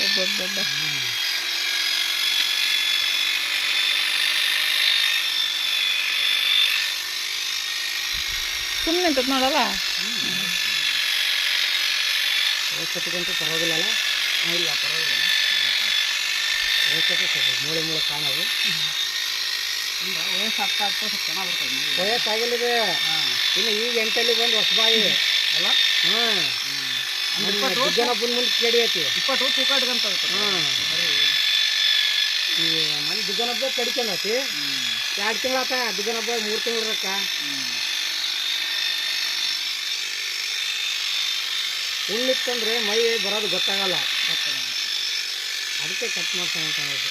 ಒಬ್ಬೊಬ್ಬೊಬ್ಬ ಸುಮ್ಮನೆ ಅಂತ ನೋಡಲ್ಲ. ವಯಸ್ಸತ್ತಿಗಂತೂ ಪರವಾಗಿಲ್ಲ. ಇಲ್ಲ ಪರವಾಗಿಲ್ಲ. ವಯಸ್ಸತ್ತು ಸ್ವಲ್ಪ ಮೂಳೆ ಮೂಳೆ ಕಾಣೋದು. ವಯಸ್ಸು ಆಗ್ತಾ ಆಗ್ತಾ ಸ್ವಲ್ಪ ಚೆನ್ನಾಗಿ ಬರ್ತದೆ. ವಯಸ್ಸಾಗಿಲ್ಲಿದೆ ಇನ್ನು ಈಗ 8 ಬಂದು ಹೊಸಬಾಯಿ ಅಲ್ಲ. ಹಾಂ ದುಗ್ಗನಬ್ಬನ ಮುಂದೆ ಕೇಳಿ ಐತಿ 20 ತೂಕ ಇಟ್ಕೊಂತ. ಹಾಂ ಈ ಮನೆ ದುಗ್ಗನಬ್ಬ ಕಡಿಕೊಂಡತಿ 2 ತಿಂಗಳಾತ. ದುಗ್ಗನಬ್ಬ 3 ತಿಂಗಳು ಇರಕ್ಕ. ಹುಣ್ಣಿತ್ತಂದ್ರೆ ಮೈ ಬರೋದು ಗೊತ್ತಾಗಲ್ಲ. ಅದಕ್ಕೆ ಕಟ್ ಮಾಡ್ತಾನೆ ಅಂತ ಹೇಳೋದು.